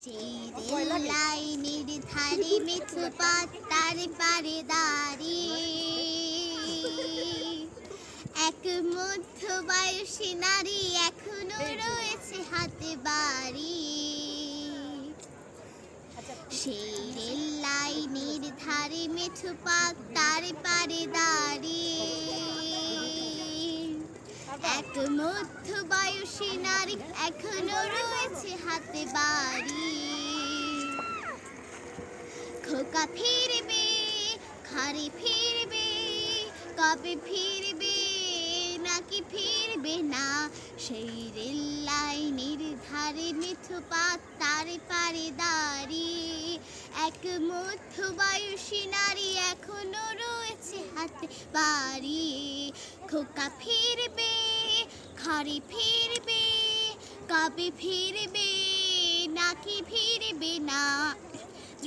সেই রেল লাইনের ধারে মেঠো পাতার পারে দাঁড়িয়ে এক মধ্যবয়সী নারী এখনো রয়েছে হাতে বাড়ি। সেই রেল লাইনের ধারে মেঠো পাতার পারে দাঁড়িয়ে এক মধ্যবয়সী নারী এখনো রয়েছে হাতে বাড়ি। খোকা ফিরবে, ঘরে ফিরবে, কবে ফিরবে নাকি ফিরবে না। সেই রেল লাইনের ধারে মেঠো পাতার পারে দাঁড়িয়ে এক মধ্যবয়সী নারী এখনো রয়েছে হাতে বাড়ি। খোকা ফিরবে, ঘরে ফিরবে, কবে ফিরবে নাকি ফিরবে না।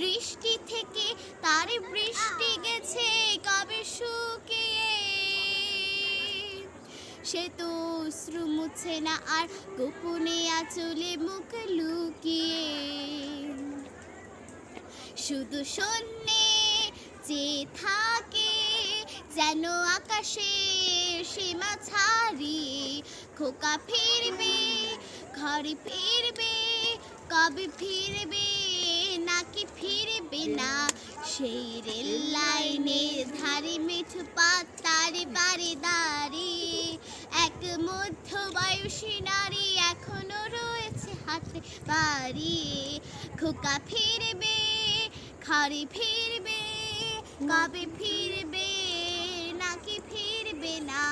দৃষ্টি থেকে তার বৃষ্টি গেছে কবে শুকিয়ে, সে তো অশ্রু মুছে না আর গোপনে আঁচলে মুখ লুকিয়ে। শুধু শূন্যে চেয়ে থাকে যেন আকাশের সীমা ছাড়িয়ে। খোকা ফিরবে, ঘরে ফিরবে, কবে ফিরবে নাকি ফিরবে না। সেই রেল লাইনের ধারে মেঠো পাতার পারে দাঁড়িয়ে এক মধ্যবয়সী নারী এখনো রয়েছে হাতে বাড়ি। খোকা ফিরবে, ঘরে ফিরবে, কবে ফিরবে নাকি ফিরবে না।